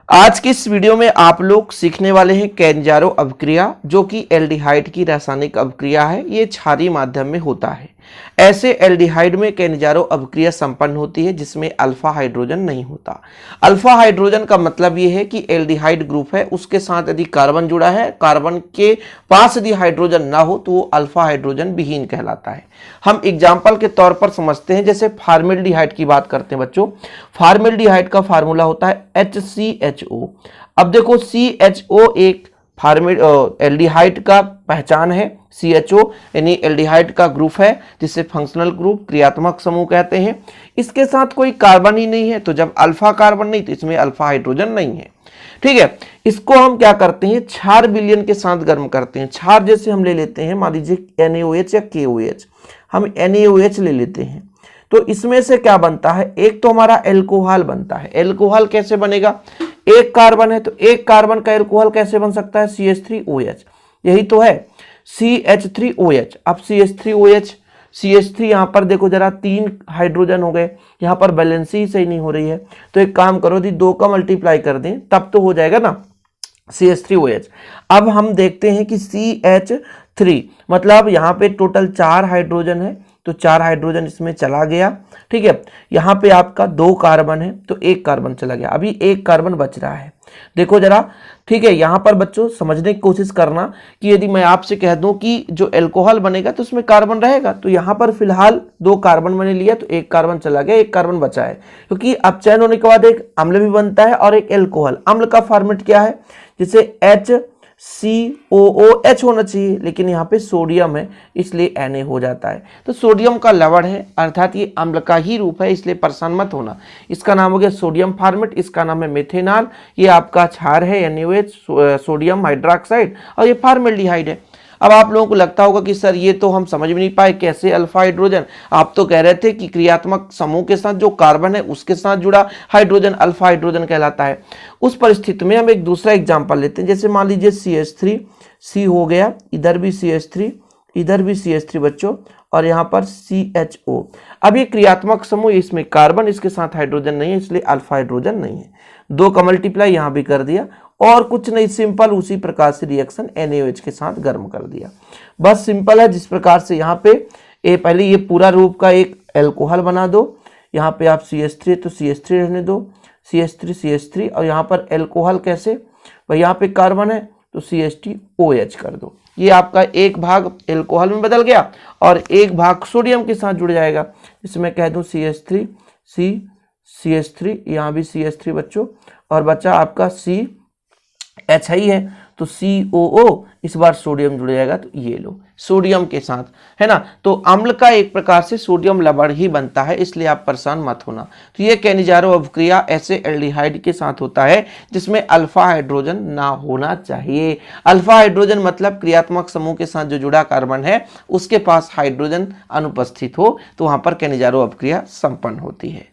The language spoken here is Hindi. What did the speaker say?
आज की इस वीडियो में आप लोग सीखने वाले हैं कैंजारो अभिक्रिया, जो कि एल्डिहाइड की रासायनिक अभिक्रिया है। ये क्षारीय माध्यम में होता है। ऐसे एल्डिहाइड में कैंजारो अभिक्रिया संपन्न होती है जिसमें अल्फा हाइड्रोजन नहीं होता। अल्फा हाइड्रोजन का मतलब ये है कि एल्डिहाइड ग्रुप है, उसके साथ यदि कार्बन जुड़ा है, कार्बन के पास यदि हाइड्रोजन ना हो तो वो अल्फा हाइड्रोजन विहीन कहलाता है। हम एग्जाम्पल के तौर पर समझते हैं, जैसे फॉर्मेल्डिहाइड की बात करते हैं बच्चों। फॉर्मेल्डिहाइड का फार्मूला होता है HCHO। अब देखो CHO एक एल्डिहाइड का पहचान है। CHO यानी एल्डिहाइड का ग्रुप है जिसे फंक्शनल ग्रुप क्रियात्मक समूह कहते हैं। इसके साथ कोई कार्बन ही नहीं है, तो जब अल्फा कार्बन नहीं तो इसमें अल्फा हाइड्रोजन नहीं है। ठीक है, इसको हम क्या करते हैं, क्षार विलयन के साथ गर्म करते हैं। क्षार जैसे हम ले लेते हैं, मान लीजिए NaOH या KOH, हम NaOH ले लेते हैं तो इसमें से क्या बनता है, एक तो हमारा एल्कोहल बनता है। एल्कोहल कैसे बनेगा, एक कार्बन है तो एक कार्बन का एल्कोहल कैसे बन सकता है, CH3OH, यही तो है CH3OH। अब CH3 यहां पर देखो जरा, 3 हाइड्रोजन हो गए, यहां पर बैलेंस ही सही नहीं हो रही है, तो एक काम करो, यदि 2 का मल्टीप्लाई कर दें तब तो हो जाएगा ना CH3OH। अब हम देखते हैं कि CH3 मतलब यहां पे टोटल 4 हाइड्रोजन है, तो 4 हाइड्रोजन इसमें चला गया। ठीक है, यहाँ पे आपका 2 कार्बन है तो 1 कार्बन चला गया, अभी 1 कार्बन बच रहा है। देखो जरा, ठीक है, यहाँ पर बच्चों समझने की कोशिश करना कि यदि मैं आपसे कह दूं कि जो एल्कोहल बनेगा तो उसमें कार्बन रहेगा, तो यहाँ पर फिलहाल 2 कार्बन मैंने लिया तो 1 कार्बन चला गया, 1 कार्बन बचा है, क्योंकि अब चयन होने के बाद एक अम्ल भी बनता है और एक एल्कोहल। अम्ल का फॉर्मेट क्या है, जिसे HCOOH होना चाहिए, लेकिन यहाँ पे सोडियम है इसलिए Na हो जाता है। तो सोडियम का लवण है, अर्थात ये अम्ल का ही रूप है, इसलिए परेशान मत होना। इसका नाम हो गया सोडियम फॉर्मेट, इसका नाम है मेथेनॉल। ये आपका क्षार है NaOH, सोडियम हाइड्रोक्साइड, और ये फॉर्मेल्डिहाइड है। अब आप लोगों को लगता होगा कि सर ये तो हम समझ भी नहीं पाए, कैसे अल्फा हाइड्रोजन, आप तो कह रहे थे कि क्रियात्मक समूह के साथ जो कार्बन है उसके साथ जुड़ा हाइड्रोजन अल्फा हाइड्रोजन कहलाता है। उस परिस्थिति में हम एक दूसरा एग्जांपल लेते हैं, जैसे मान लीजिए CH3, C हो गया, इधर भी CH3, इधर भी CH3 बच्चों, और यहाँ पर CHO। अब ये क्रियात्मक समूह, इसमें कार्बन, इसके साथ हाइड्रोजन नहीं है, इसलिए अल्फा हाइड्रोजन नहीं है। 2 का मल्टीप्लाई यहाँ भी कर दिया, और कुछ नहीं, सिंपल उसी प्रकार से रिएक्शन NaOH के साथ गर्म कर दिया। बस सिंपल है, जिस प्रकार से यहाँ पे पहले ये पूरा रूप का एक एल्कोहल बना दो, यहाँ पे आप CH3 तो CH3 रहने दो, CH3 और यहाँ पर एल्कोहल कैसे भाई, यहाँ पे कार्बन है तो CH2OH कर दो। ये आपका एक भाग एल्कोहल में बदल गया और एक भाग सोडियम के साथ जुड़ जाएगा। इसमें कह दूं CH3, CH3, यहाँ भी CH3 बच्चों, और बचा आपका CH ही है तो COO, इस बार सोडियम जुड़ जाएगा तो ये लो सोडियम के साथ, है ना। तो अम्ल का एक प्रकार से सोडियम लवण ही बनता है, इसलिए आप परेशान मत होना। तो ये कैंजारो अभिक्रिया ऐसे एल्डिहाइड के साथ होता है जिसमें अल्फा हाइड्रोजन ना होना चाहिए। अल्फा हाइड्रोजन मतलब क्रियात्मक समूह के साथ जो जुड़ा कार्बन है उसके पास हाइड्रोजन अनुपस्थित हो, तो वहां पर कैंजारो अभिक्रिया संपन्न होती है।